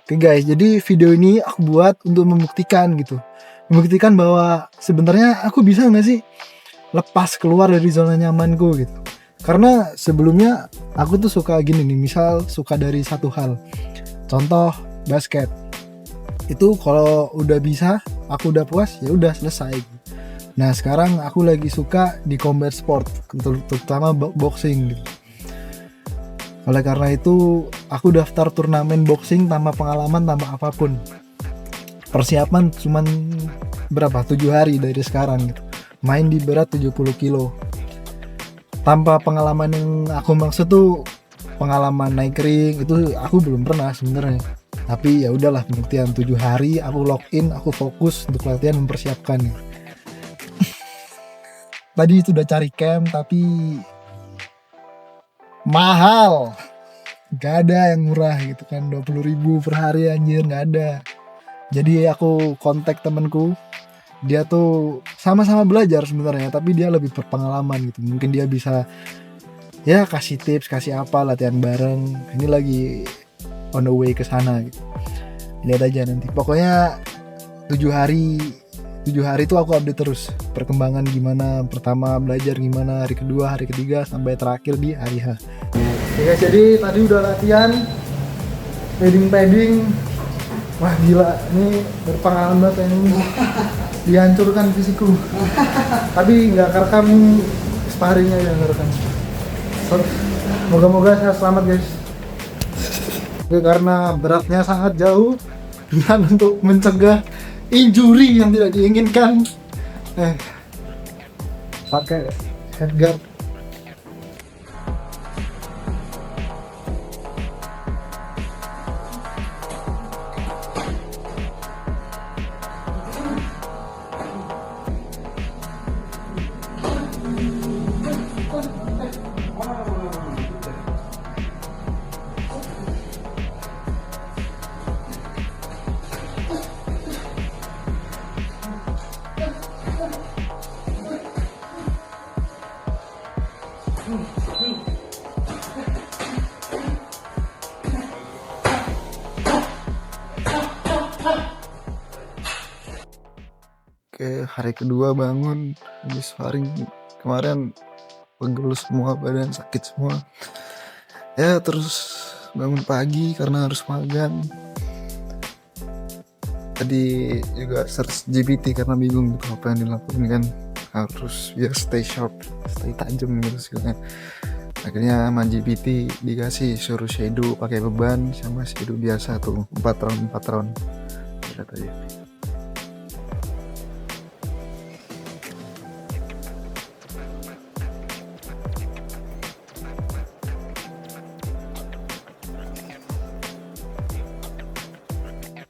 Oke guys, jadi video ini aku buat untuk membuktikan gitu. Membuktikan bahwa sebenarnya aku bisa nggak sih lepas keluar dari zona nyamanku gitu. Karena sebelumnya aku tuh suka gini nih, misal suka dari satu hal. Contoh basket. Itu kalau udah bisa, aku udah puas, ya udah selesai. Nah, sekarang aku lagi suka di combat sport, terutama boxing gitu. Oleh karena itu, aku daftar turnamen boxing tanpa pengalaman, tanpa apapun. Persiapan cuman berapa? 7 hari dari sekarang gitu. Main di berat 70 kilo. Tanpa pengalaman yang aku maksud tuh pengalaman naik ring, itu aku belum pernah sebenarnya. Tapi ya udahlah, pembuktian 7 hari aku login, aku fokus untuk latihan mempersiapkan. Tadi itu udah cari camp tapi mahal, gak ada yang murah gitu kan, 20.000 per hari anjir, gak ada. Jadi aku kontak temenku, dia tuh sama-sama belajar sebenarnya, tapi dia lebih berpengalaman gitu, mungkin dia bisa ya kasih tips, kasih apa, latihan bareng. Ini lagi on the way ke sana gitu. Lihat aja nanti, pokoknya 7 hari itu aku update terus perkembangan gimana, pertama belajar gimana, hari kedua, hari ketiga, sampai terakhir di hari H. Oke guys, jadi tadi udah latihan padding. Wah gila, ini berpengalaman banget ini, dihancurkan fisikku. Tapi nggak kerekam sparringnya, ya nggak rekam. Moga-moga saya selamat guys. Oke, karena beratnya sangat jauh, dan untuk mencegah injury yang tidak diinginkan, pakai headguard. Oke, hari kedua bangun habis sparring kemarin, pegel semua, badan sakit semua. Ya terus bangun pagi karena harus magang. Tadi juga search GPT karena bingung gitu apa yang dilakukan kan, harus biar stay sharp, stay tajam gitu skillnya. Akhirnya sama GPT dikasih suruh shadow pakai beban sama shadow biasa tuh 4 round. Lihat aja.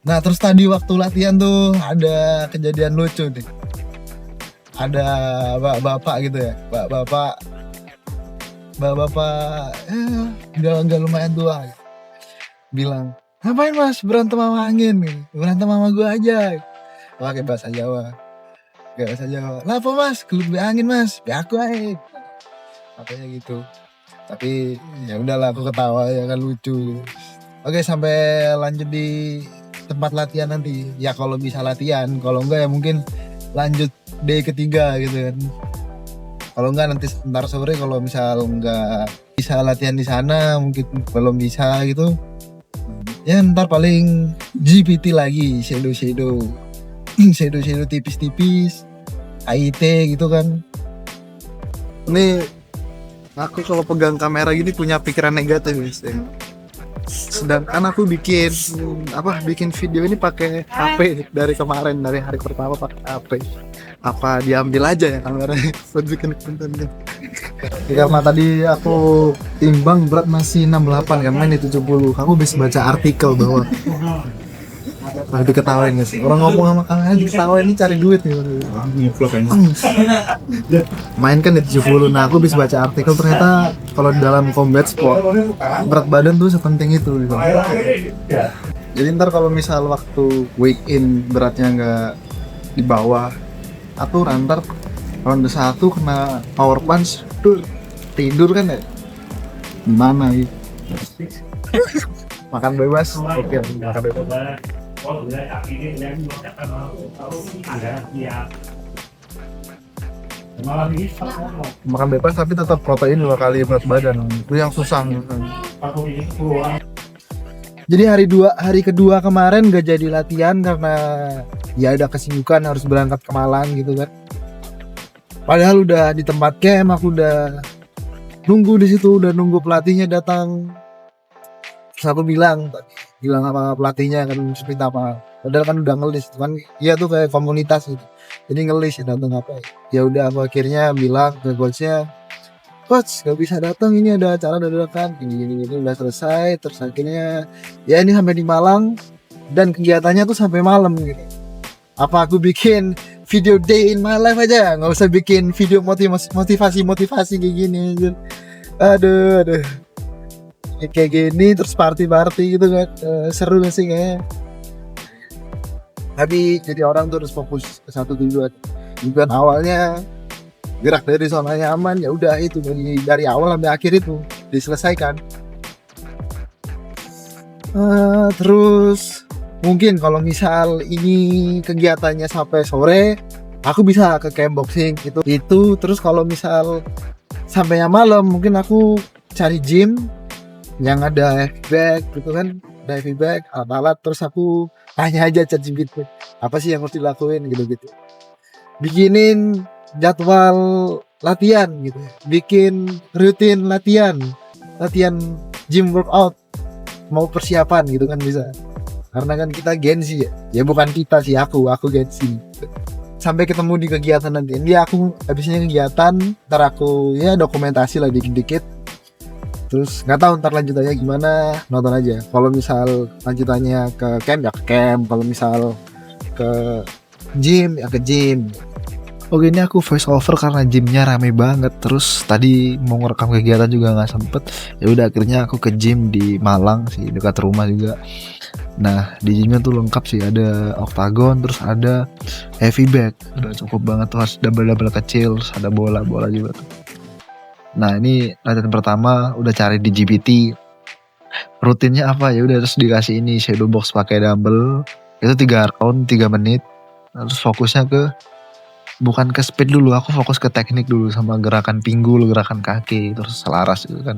Nah terus tadi waktu latihan tuh ada kejadian lucu nih. Ada bapak gitu ya, bapak enggak lumayan tua gitu. Bilang, ngapain mas berantem sama angin gitu? Berantem sama gua aja. Pakai bahasa Jawa. Lah apa mas, kelup angin mas, be aku aja. Katanya gitu. Tapi ya udahlah, aku ketawa ya kan, lucu. Oke, sampai lanjut di tempat latihan nanti. Ya kalau bisa latihan, kalau enggak ya mungkin lanjut day ketiga gitu kan. Kalau enggak nanti ntar sore, kalau misal enggak bisa latihan di sana, mungkin belum bisa gitu. Ya ntar paling GPT lagi, shadow tipis-tipis, AIT gitu kan. Ini aku kalau pegang kamera gini punya pikiran negatif guys. Sedangkan aku bikin video ini pakai HP dari kemarin, dari hari pertama pakai HP. Apa diambil aja ya kameranya buat bikin kontennya. Karena tadi aku timbang berat masih 68 kan, main di 70. Aku bisa baca artikel bahwa diketawain guys, orang ngomong sama kamera diketawain, ini cari duit nih. Main kan di 70. Nah aku bisa baca artikel, ternyata kalau dalam combat sport berat badan tuh sepenting itu gitu. Jadi ntar kalau misal waktu week in beratnya nggak di bawah aturan, ntar ronde 1 kena power punch tuh tidur kan ya, gimana gitu. Makan bebas. Oke, makan bebas. Makan bebas tapi tetap protein 2 kali berat badan. Itu yang susah. Jadi hari kedua kemarin gak jadi latihan karena ya ada kesibukan harus berangkat ke Malang gitu kan. Padahal udah di tempat camp, aku udah nunggu di situ, udah nunggu pelatihnya datang. Terus aku bilang apa pelatihnya kan minta apa. Padahal kan udah ngelis kan, iya tuh kayak komunitas gitu. Jadi ngelis ya datang apa. Ya udah aku akhirnya bilang ke coachnya, coach gak bisa datang, ini ada acara dadakan gini udah selesai. Terus akhirnya ya ini sampai di Malang dan kegiatannya tuh sampai malam gitu. Apa aku bikin video day in my life aja, nggak usah bikin video motivasi kayak gini. Aduh kayak gini terus party gitu kan. Seru gak sih kayaknya. Tapi jadi orang tuh harus fokus ke satu tujuan awalnya, gerak dari zona nyaman, ya udah itu dari awal sampai akhir itu diselesaikan. Terus mungkin kalau misal ini kegiatannya sampai sore, aku bisa ke camp boxing itu. Terus kalau misal sampainya malam, mungkin aku cari gym yang ada heavy bag gitu kan, ada heavy bag, alat-alat. Terus aku tanya aja ChatGPT apa sih yang harus dilakuin gitu. Bikinin jadwal latihan gitu, bikin rutin latihan gym workout, mau persiapan gitu kan bisa. Karena kan kita gengsi ya bukan kita sih, aku gengsi. Sampai ketemu di kegiatan nanti. Ini aku habisnya kegiatan, ntar aku ya dokumentasi lah dikit-dikit. Terus nggak tahu ntar lanjutannya gimana, nonton aja. Kalau misal lanjutannya ke camp ya ke camp, kalau misal ke gym ya ke gym. Oke, ini aku voice over karena gymnya rame banget. Terus tadi mau ngerekam kegiatan juga nggak sempet. Ya udah akhirnya aku ke gym di Malang sih, dekat rumah juga. Nah di gymnya tuh lengkap sih, ada octagon, terus ada heavy bag, udah cukup banget tuh, harus double kecil, terus ada bola juga tuh. Nah ini latihan pertama udah cari di GPT rutinnya apa, ya udah terus dikasih ini shadow box pakai dumbbell itu 3 round 3 menit. Terus fokusnya bukan ke speed dulu, aku fokus ke teknik dulu sama gerakan pinggul, gerakan kaki, terus selaras gitu kan,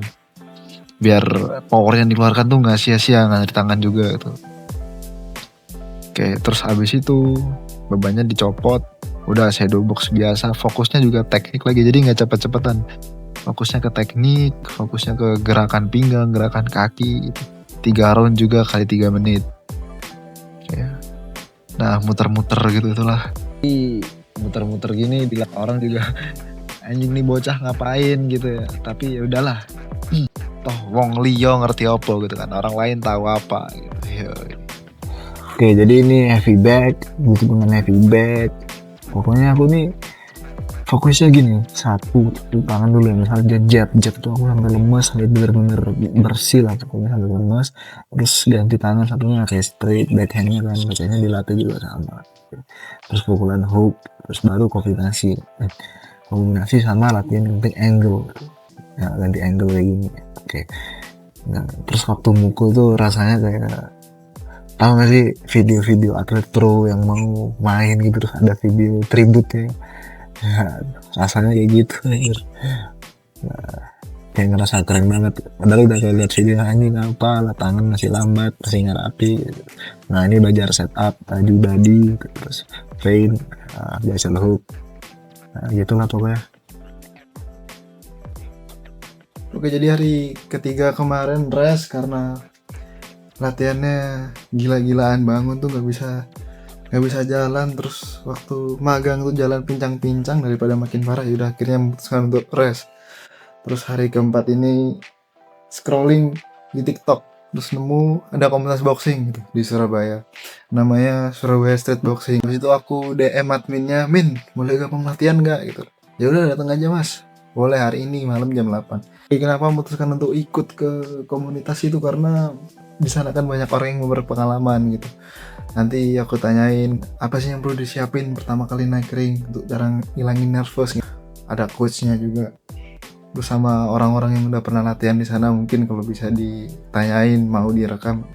biar power yang dikeluarkan tuh nggak sia-sia, nggak di tangan juga gitu. Oke, terus habis itu bebannya dicopot, udah shadow box biasa, fokusnya juga teknik lagi, jadi nggak cepet-cepetan, fokusnya ke teknik, fokusnya ke gerakan pinggang, gerakan kaki gitu. 3 round juga kali 3 menit ya. Nah muter-muter gitu itulah, muter-muter gini dilihat orang juga anjing nih bocah ngapain gitu ya, tapi ya udahlah, toh wong liyo ngerti apa gitu kan, orang lain tahu apa gitu. Oke, jadi ini heavy bag, gitu dengan heavy bag. Pokoknya aku nih fokusnya gini, satu tangan dulu ya, misalnya jet itu aku sampai lemes, sampai bener-bener bersih lah pokoknya, sampai lemes. Terus ganti tangan satunya kayak straight backhandnya kan, bacanya dilatih juga sama. Terus pukulan hook, terus baru kombinasi sama latihan ganti angle ya, ganti angle kayak gini. Oke. Nah terus waktu mukul tuh rasanya kayak, tahu gak sih video-video atlet pro yang mau main gitu, terus ada video tributnya ya, rasanya kayak gitu. Nah, kayak ngerasa keren banget, padahal udah kayak lihat video anjing apa lah, tangan masih lambat, masih nggak rapi gitu. Nah ini belajar setup, baju body, terus feint, biasa hook, nah gitulah pokoknya. Oke, jadi hari ketiga kemarin rest karena latihannya gila-gilaan, bangun tuh nggak bisa jalan, terus waktu magang tuh jalan pincang-pincang daripada makin parah, ya udah akhirnya memutuskan untuk rest. Terus hari keempat ini scrolling di TikTok, terus nemu ada komunitas boxing gitu di Surabaya, namanya Surabaya Street Boxing. Habis itu aku DM adminnya, "Min, boleh gabung latihan nggak?" gitu. Ya udah datang aja mas, boleh hari ini malam jam 8. Kenapa memutuskan untuk ikut ke komunitas itu, karena di sana kan banyak orang yang berpengalaman gitu. Nanti aku tanyain apa sih yang perlu disiapin pertama kali naik ring untuk cara ngilangin nervous gitu. Ada coachnya juga. terus sama orang-orang yang udah pernah latihan di sana, mungkin kalau bisa ditanyain mau direkam.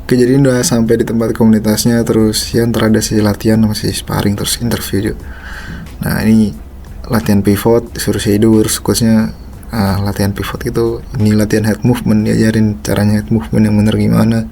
Oke, jadi udah sampai di tempat komunitasnya, terus ya ntar ada sesi latihan, masih sparring, terus interview juga. Nah ini latihan pivot, disuruh shadow, terus coachnya latihan pivot itu, ini latihan head movement, diajarin caranya head movement yang bener gimana.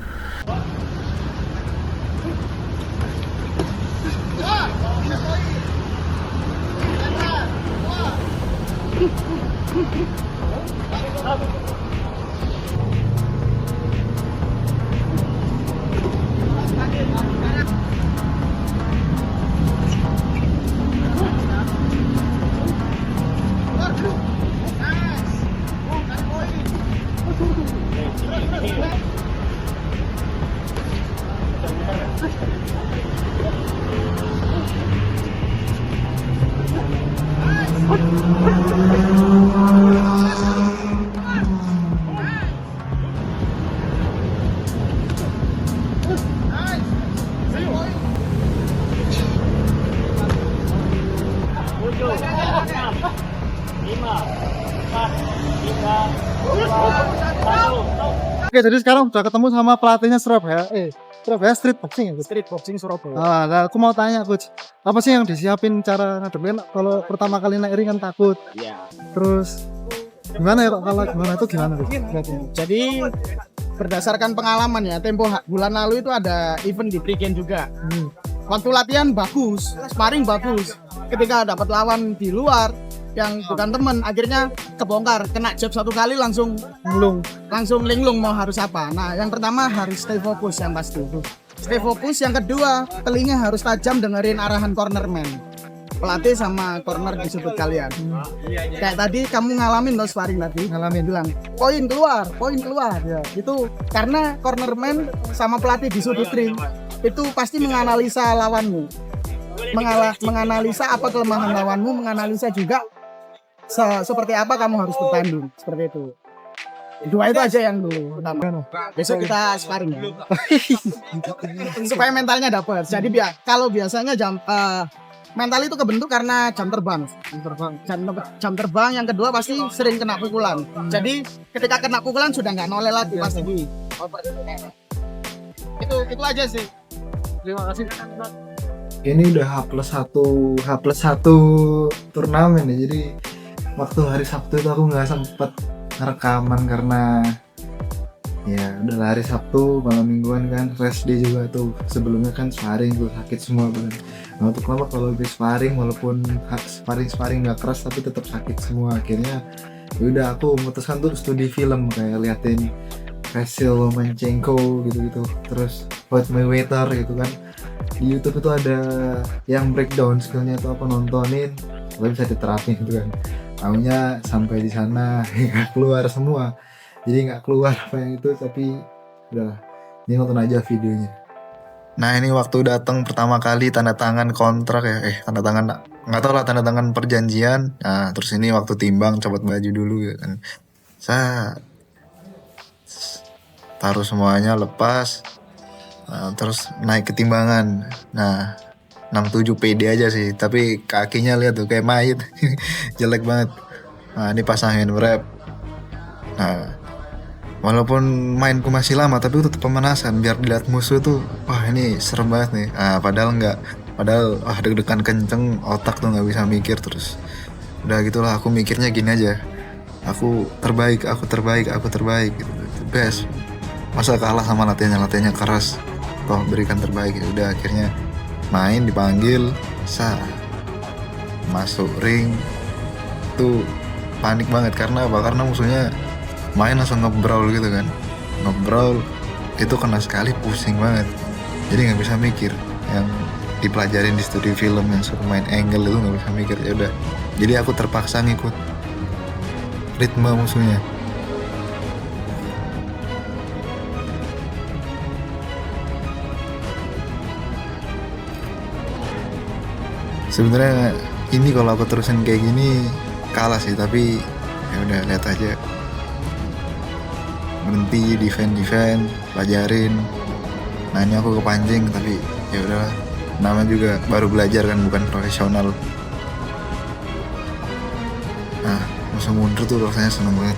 Oke, jadi sekarang udah ketemu sama pelatihnya Surabaya. Surabaya Street Boxing ya? Street Boxing Surabaya. Nah, aku mau tanya coach, apa sih yang disiapin cara ngadepin kalau pertama kali naik ring kan takut? Iya. Terus gimana ya kalau gimana itu gimana tuh? Jadi berdasarkan pengalaman ya, tempo bulan lalu itu ada event di Prigen juga. Waktu latihan bagus, sparring bagus. Ketika dapat lawan di luar yang bukan teman, akhirnya kebongkar, kena jab satu kali langsung linglung mau harus apa. Nah, yang pertama harus stay fokus yang pasti. Stay fokus, yang kedua telinga harus tajam dengerin arahan cornerman. Pelatih sama corner di sudut kalian. Kayak tadi kamu ngalamin loh sparring tadi, bilang poin keluar ya. Itu karena cornerman sama pelatih di sudut ring itu pasti menganalisa lawanmu. Menganalisa apa kelemahan lawanmu, menganalisa juga seperti apa kamu harus bertanding, seperti itu. Dua itu aja yang dulu pertama. Besok kita sparring ya. Supaya mentalnya dapat. Jadi kalau biasanya mental itu kebentuk karena jam terbang. Jam terbang yang kedua pasti sering kena pukulan. Jadi ketika kena pukulan sudah nggak noleh lagi pasti. Itu aja sih. Terima kasih. Ini udah H+1 turnamen ya, jadi waktu hari Sabtu itu aku nggak sempet rekaman karena ya udah hari Sabtu malam mingguan kan, rest day juga tuh, sebelumnya kan sparring tuh sakit semua bener. Nah untuk lama kalau habis sparring, walaupun sparring nggak keras tapi tetap sakit semua. Akhirnya udah aku memutuskan tuh studi film, kayak liatin Vasyl Lomachenko gitu-gitu, terus Floyd Mayweather gitu kan. Di YouTube itu ada yang breakdown skillnya itu apa, nontonin kalau bisa diterapin gitu kan. Taunya sampai di sana nggak keluar semua, jadi nggak keluar apa yang itu, tapi udah ini nonton aja videonya. Nah ini waktu datang pertama kali tanda tangan kontrak ya, tanda tangan nggak tahu lah, tanda tangan perjanjian. Nah terus ini waktu timbang copot baju dulu ya kan, saya taruh semuanya, lepas. Nah, terus naik ke timbangan. Nah 67 pede aja sih, tapi kakinya lihat tuh kayak mayat. Jelek banget. Nah ini pasangin wrap. Nah walaupun mainku masih lama tapi tetap pemanasan biar dilihat musuh tuh, wah ini serem banget nih. Padahal enggak, deg-degan kenceng, otak tuh nggak bisa mikir. Terus udah gitulah, aku mikirnya gini aja, aku terbaik gitu, best. Masa kalah sama latihannya keras, toh berikan terbaik. Ya udah akhirnya main, dipanggil, masuk ring tuh panik banget. Karena apa? Karena musuhnya main langsung ngebrawl gitu kan, itu kena sekali pusing banget, jadi nggak bisa mikir. Yang dipelajarin di studi film yang suruh main angle itu nggak bisa mikir. Ya udah, jadi aku terpaksa ngikut ritme musuhnya. Sebenarnya ini kalau aku terusin kayak gini kalah sih, tapi ya udah lihat aja. Berhenti defend, pelajarin. Nah ini aku kepancing, tapi ya udah, namanya juga baru belajar kan, bukan profesional. Nah langsung mundur tuh rasanya seneng banget,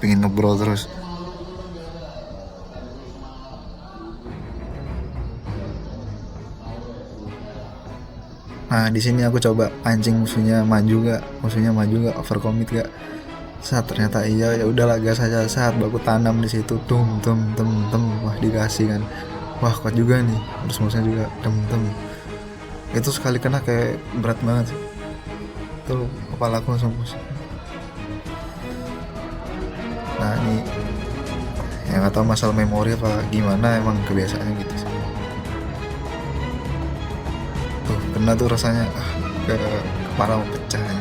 pengen ngebrol terus. Nah di sini aku coba pancing musuhnya maju gak, overcommit gak. Saat ternyata iya, ya udahlah gas aja, saat baku tanam di situ, wah dikasih kan, wah kuat juga nih, terus musuhnya juga itu sekali kena kayak berat banget sih, tuh kepala aku langsung pusing. Nah ini yang nggak tahu masalah memori apa gimana, emang kebiasaannya gitu sih. Tuh kena tuh rasanya ke kepala mau pecah ya.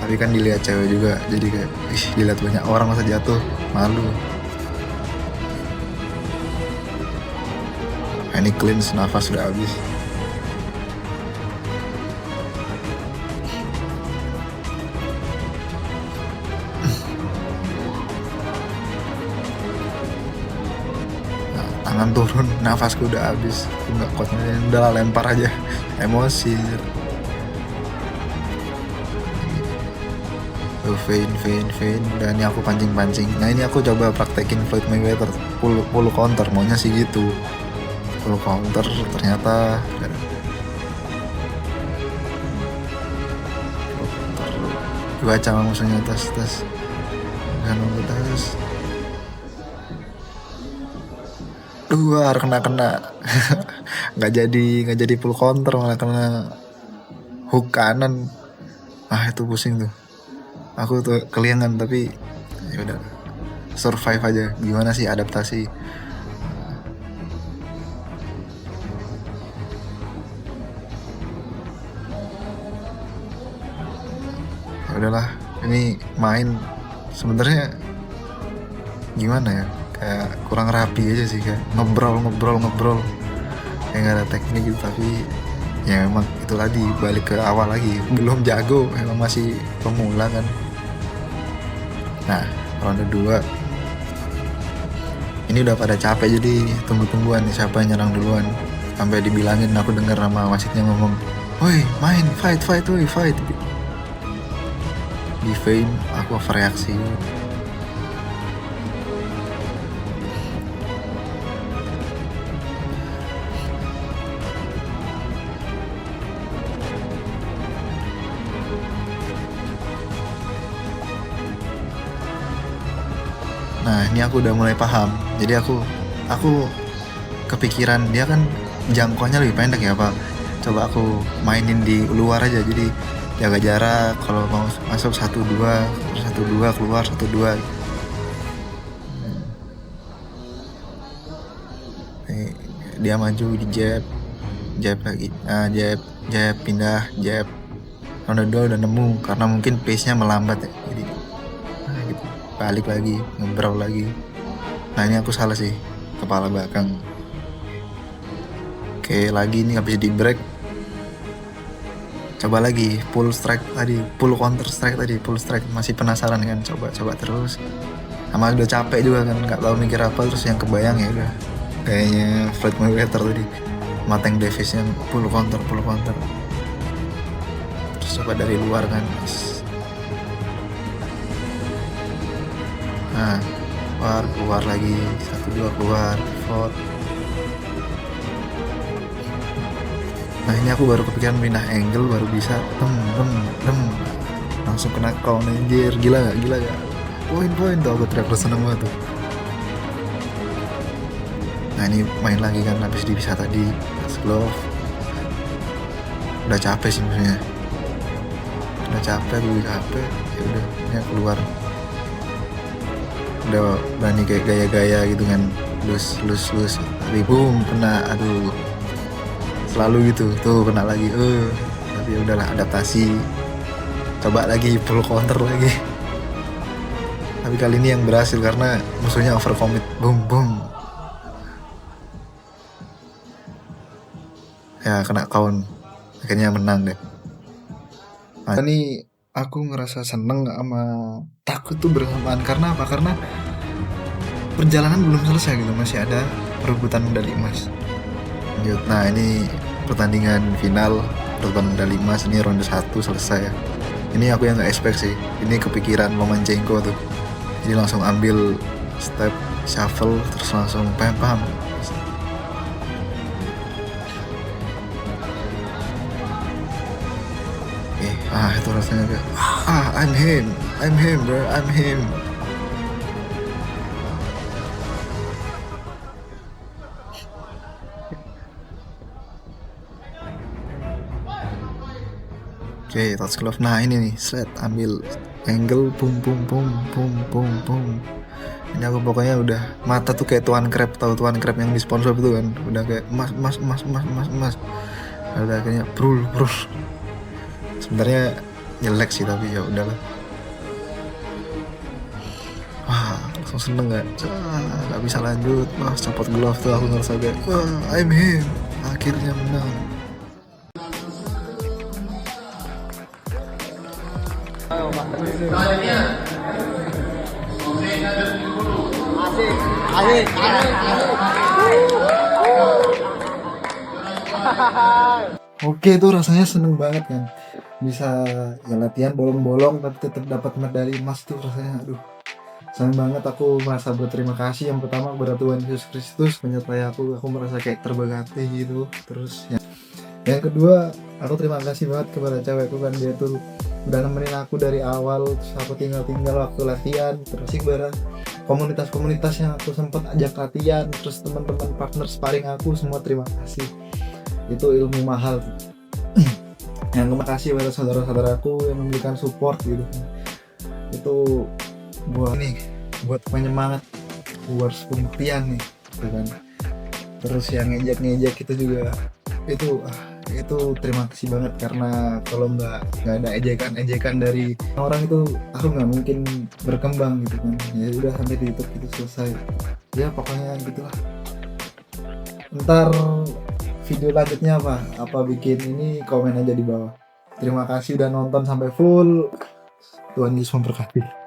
Tapi kan dilihat cewek juga, jadi kayak dilihat banyak orang masa jatuh, malu. Nah, ini cleanse, nafas sudah habis. Nah, tangan turun, nafasku udah habis, aku nggak kuat, udah lempar aja, emosi. Vein, dan ini aku pancing. Nah ini aku coba praktekin Floyd Mayweather full counter, maunya sih gitu, full counter, ternyata baca sama musuhnya tas kan tas luar kena nggak jadi full counter, malah kena hook kanan. Itu pusing tuh, aku tuh keliangan, tapi ya udah survive aja, gimana sih adaptasi. Ya udahlah, ini main sebenarnya gimana ya, kayak kurang rapi aja sih, kayak ngebrol kayak nggak ada teknik gitu. Tapi ya memang itu tadi, balik ke awal lagi, belum jago, emang masih pemula kan. Nah ronde 2 ini udah pada capek, jadi tunggu-tungguan nih siapa yang nyerang duluan. Sampai dibilangin, aku dengar sama wasitnya ngomong, woi main, fight. Di vein aku overreaksi. Nah ini aku udah mulai paham, jadi aku kepikiran dia kan jangkauannya lebih pendek ya Pak, coba aku mainin di luar aja, jadi jaga jarak, kalau mau masuk 1-2 terus 1-2 keluar 1-2. Dia maju di jab lagi, jab pindah, jab. Ronde 2 udah nemu, karena mungkin pace nya melambat ya, jadi gitu, balik lagi, ngebrawl lagi. Nah ini aku salah sih, kepala belakang. Oke lagi ini habis di break, coba lagi full strike tadi, full counter strike tadi, full strike. Masih penasaran kan, coba terus, sama udah capek juga kan, nggak tahu mikir apa. Terus yang kebayang ya udah kayaknya Floyd Mayweather tadi, Mateng Davis yang full counter. Terus coba dari luar kan, nah keluar lagi 1-2 keluar pivot. Nah ini aku baru kepikiran pindah angle, baru bisa langsung kena count anjir. Gila gak poin tuh, aku teriak seneng banget tuh. Nah ini main lagi kan, habis dipisah tadi glove. Udah capek sih maksudnya, udah capek ya udah ini keluar, udah berani kayak gaya-gaya gitu kan, lus tapi boom kena, aduh selalu gitu tuh, kena lagi. Tapi udahlah, adaptasi, coba lagi full counter lagi. Tapi kali ini yang berhasil karena musuhnya overcommit, boom ya, kena count, akhirnya menang deh. Nah, ini aku ngerasa seneng sama takut tuh bersamaan. Karena apa? Karena perjalanan belum selesai gitu, masih ada perebutan medali emas. Lanjut. Nah ini pertandingan final perebutan medali emas, ini ronde 1 selesai ya. Ini aku yang nggak expect sih, ini kepikiran Lomachenko tuh, jadi langsung ambil step shuffle terus langsung pam. Itu rasanya kayak I'm him bro, I'm him. Oke, touch glove. Nah ini nih, set ambil angle, pum. Ini aku pokoknya udah mata tuh kayak Tuan Crab, tahu Tuan Crab yang di SpongeBob itu kan, udah kayak mas. Udah akhirnya brul. Sebenarnya jelek sih tapi ya udahlah. Langsung seneng nggak bisa lanjut. Copot glove tuh aku ngerasa kayak I'm him, akhirnya menang. Oke, itu rasanya seneng banget kan, bisa ya latihan bolong-bolong tapi tetap dapat medali emas tuh rasanya aduh seneng banget. Aku merasa berterima kasih yang pertama kepada Tuhan Yesus Kristus menyertai aku merasa kayak terberkati gitu. Terus ya, yang kedua aku terima kasih banget kepada cewekku kan, dia tuh udah nemenin aku dari awal, terus aku tinggal waktu latihan, terus ibarat komunitas yang aku sempat ajak latihan, terus teman-teman partner sparring aku semua terima kasih, itu ilmu mahal. Yang terima kasih kepada saudara-saudaraku yang memberikan support gitu, itu buat penyemangat, buat pembuktian nih gitu kan. Terus yang ngejek itu juga itu terima kasih banget, karena kalau nggak ada ejekan dari orang itu aku nggak mungkin berkembang gitu kan. Ya udah sampai di YouTube itu selesai ya, pokoknya gitulah. Ntar video lanjutnya apa bikin ini, komen aja di bawah. Terima kasih udah nonton sampai full. Tuhan Yesus memberkati.